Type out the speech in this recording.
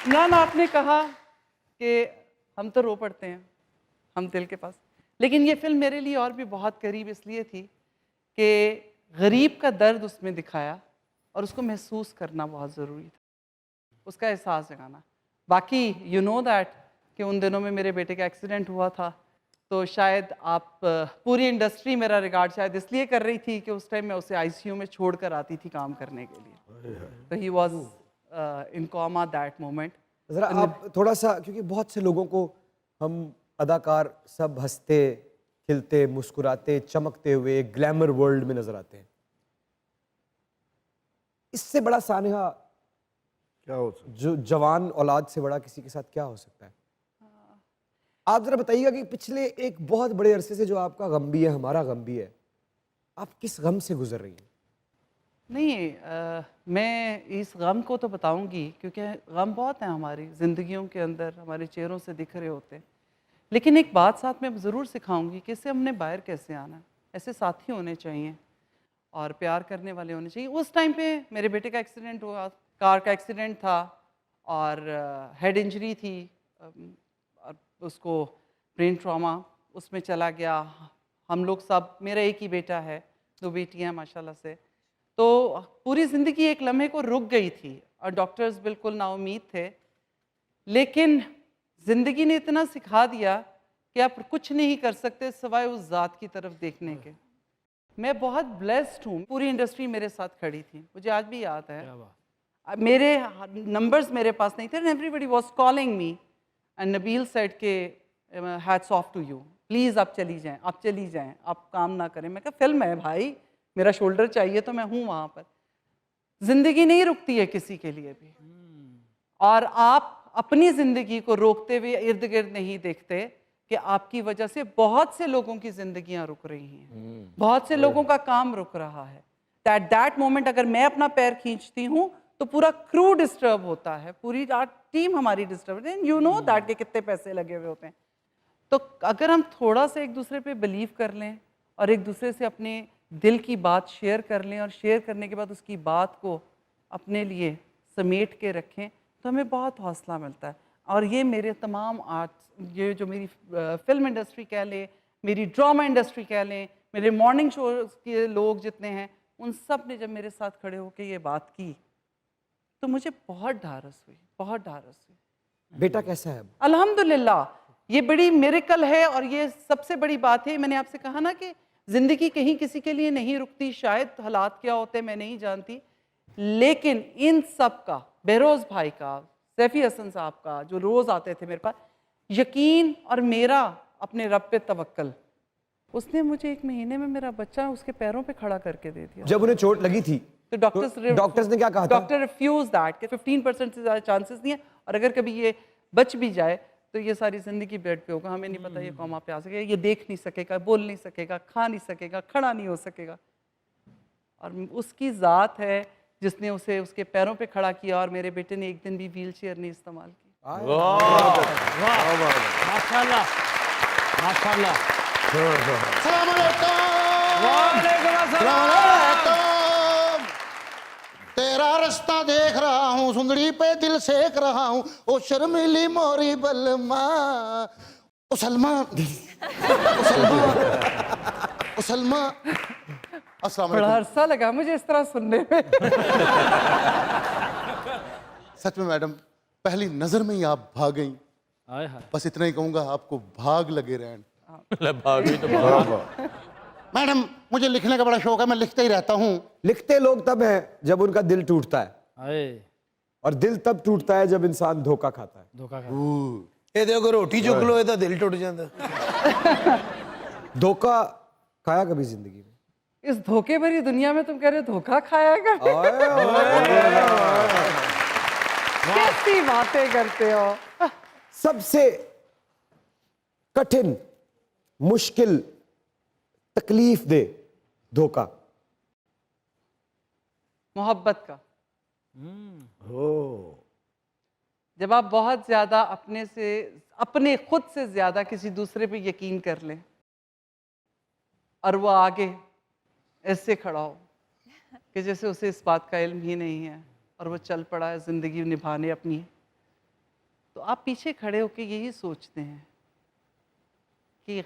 इमरान, आपने कहा कि हम तो रो पड़ते हैं, हम दिल के पास, लेकिन ये फिल्म मेरे लिए और भी बहुत करीब इसलिए थी कि गरीब का दर्द उसमें दिखाया और उसको महसूस करना बहुत ज़रूरी था, उसका एहसास जगाना। बाकी यू नो दैट कि उन दिनों में मेरे बेटे का एक्सीडेंट हुआ था, तो शायद आप पूरी इंडस्ट्री मेरा रिगार्ड शायद इसलिए कर रही थी कि उस टाइम मैं उसे आईसीयू में छोड़ कर आती थी काम करने के लिए। तो he was in comma that moment. ज़रा आप थोड़ा सा, क्योंकि बहुत से लोगों को हम अदाकार सब हंसते खिलते मुस्कुराते चमकते हुए ग्लैमर वर्ल्ड में नजर आते हैं, इससे बड़ा सानहा क्या हो सकता जो जवान औलाद से बड़ा किसी के साथ क्या हो सकता है? आप जरा बताइएगा कि पिछले एक बहुत बड़े अरसे से जो आपका गम भी है, हमारा गम भी है, आप किस गम से गुजर रही हैं? नहीं, मैं इस गम को तो बताऊंगी क्योंकि गम बहुत हैं हमारी ज़िंदगियों के अंदर, हमारे चेहरों से दिख रहे होते हैं। लेकिन एक बात साथ में ज़रूर सिखाऊंगी कि इससे हमने बाहर कैसे आना है। ऐसे साथी होने चाहिए और प्यार करने वाले होने चाहिए। उस टाइम पे मेरे बेटे का एक्सीडेंट हुआ, कार का एक्सीडेंट था और हेड इंजरी थी, और उसको ब्रेन ट्रॉमा उसमें चला गया। हम लोग सब, मेरा एक ही बेटा है, 2 बेटियां हैं माशाल्लाह से। तो पूरी ज़िंदगी एक लम्हे को रुक गई थी और डॉक्टर्स बिल्कुल नाउम्मीद थे। लेकिन ज़िंदगी ने इतना सिखा दिया कि आप कुछ नहीं कर सकते सिवाय उस ज़ात की तरफ देखने के। मैं बहुत ब्लेस्ड हूँ, पूरी इंडस्ट्री मेरे साथ खड़ी थी, मुझे आज भी याद है। मेरे नंबर्स मेरे पास नहीं थे and everybody was calling me and Nabeel said के hats off to you, please आप चली जाएं, आप चली जाएं, आप काम ना करें। मैं कहा फिल्म है भाई, मेरा शोल्डर चाहिए तो मैं हूँ वहाँ पर। ज़िंदगी नहीं रुकती है किसी के लिए भी, और आप अपनी ज़िंदगी को रोकते हुए इर्द गिर्द नहीं देखते कि आपकी वजह से बहुत से लोगों की ज़िंदगियां रुक रही हैं, बहुत से लोगों का काम रुक रहा है। दैट मोमेंट अगर मैं अपना पैर खींचती हूँ तो पूरा क्रू डिस्टर्ब होता है, पूरी टीम हमारी डिस्टर्ब होती है। यू नो दैट के कितने पैसे लगे हुए होते हैं। तो अगर हम थोड़ा सा एक दूसरे पे बिलीव कर लें और एक दूसरे से अपने दिल की बात शेयर कर लें और शेयर करने के बाद उसकी बात को अपने लिए समेट के रखें तो हमें बहुत हौसला मिलता है। और ये मेरे तमाम आर्ट, ये जो मेरी फिल्म इंडस्ट्री कह लें, मेरी ड्रामा इंडस्ट्री कह लें, मेरे मॉर्निंग शो के लोग जितने हैं, उन सब ने जब मेरे साथ खड़े होकर ये बात की तो मुझे बहुत ढारस हुई, बहुत ढारस हुई। बेटा कैसा है अब? अल्हम्दुलिल्लाह, ये बड़ी मिरेकल है और ये सबसे बड़ी बात है। मैंने आपसे कहा ना कि ज़िंदगी कहीं किसी के लिए नहीं रुकती, शायद हालात क्या होते हैं मैं नहीं जानती, लेकिन इन सब का, बहरोज़ भाई का, सैफ़ी हसन साहब का, जो रोज़ आते थे मेरे पास, यकीन और मेरा अपने रब पे तवक्कल, उसने मुझे 1 महीने में मेरा बच्चा उसके पैरों पे खड़ा करके दे दिया। जब उन्हें चोट लगी थी तो डॉक्टर्स ने क्या कहा था? डॉक्टर रिफ्यूज दैट कि 15% से ज़्यादा चांसेस नहीं है और अगर कभी ये बच भी जाए तो ये सारी ज़िंदगी बेड पे होगा, हमें नहीं पता ये कौमा पे आ सकेगा, ये देख नहीं सकेगा, बोल नहीं सकेगा, खा नहीं सकेगा, खड़ा नहीं हो सकेगा। और उसकी ज़ात है जिसने उसे उसके पैरों पे खड़ा किया और मेरे बेटे ने एक दिन भी व्हील चेयर नहीं इस्तेमाल की। माशाल्लाह, माशाल्लाह। अस्सलाम वालेकुम। तेरा रास्ता देख रहा हूँ, सुंदरी पे दिल सेक रहा हूँ, ओ शर्मिली मोरी बलमा, ओ सलमान, ओ सलमान, ओ सलमान। अस्सलाम बड़ा वालेकुम। अरसा लगा मुझे इस तरह सुनने में। सच में मैडम, पहली नजर में ही आप भाग गई। हाय हाय। बस इतना ही कहूंगा, आपको भाग लगे रहन। भाभी तो भाग। मैडम, मुझे लिखने का बड़ा शौक है, मैं लिखता ही रहता हूँ। लिखते लोग तब हैं जब उनका दिल टूटता है, हाय, और दिल तब टूटता है जब इंसान धोखा खाता है। धोखा खा। ਇਹ ਦੇਖੋ ਰੋਟੀ ਚੁੱਕ ਲੋ ਇਹਦਾ ਦਿਲ ਟੁੱਟ ਜਾਂਦਾ। धोखा खाया कभी जिंदगी में? इस धोखे भरी दुनिया में तुम कह रहे हो धोखा खाएगा? कैसी बातें करते हो। सबसे कठिन, मुश्किल, तकलीफ दे धोखा मोहब्बत का। जब आप बहुत ज्यादा अपने खुद से ज्यादा किसी दूसरे पे यकीन कर लें और वो आगे ऐसे खड़ा हो कि जैसे उसे इस बात का इल्म ही नहीं है और वो चल पड़ा है जिंदगी निभाने अपनी, तो आप पीछे खड़े होकर यही सोचते हैं कि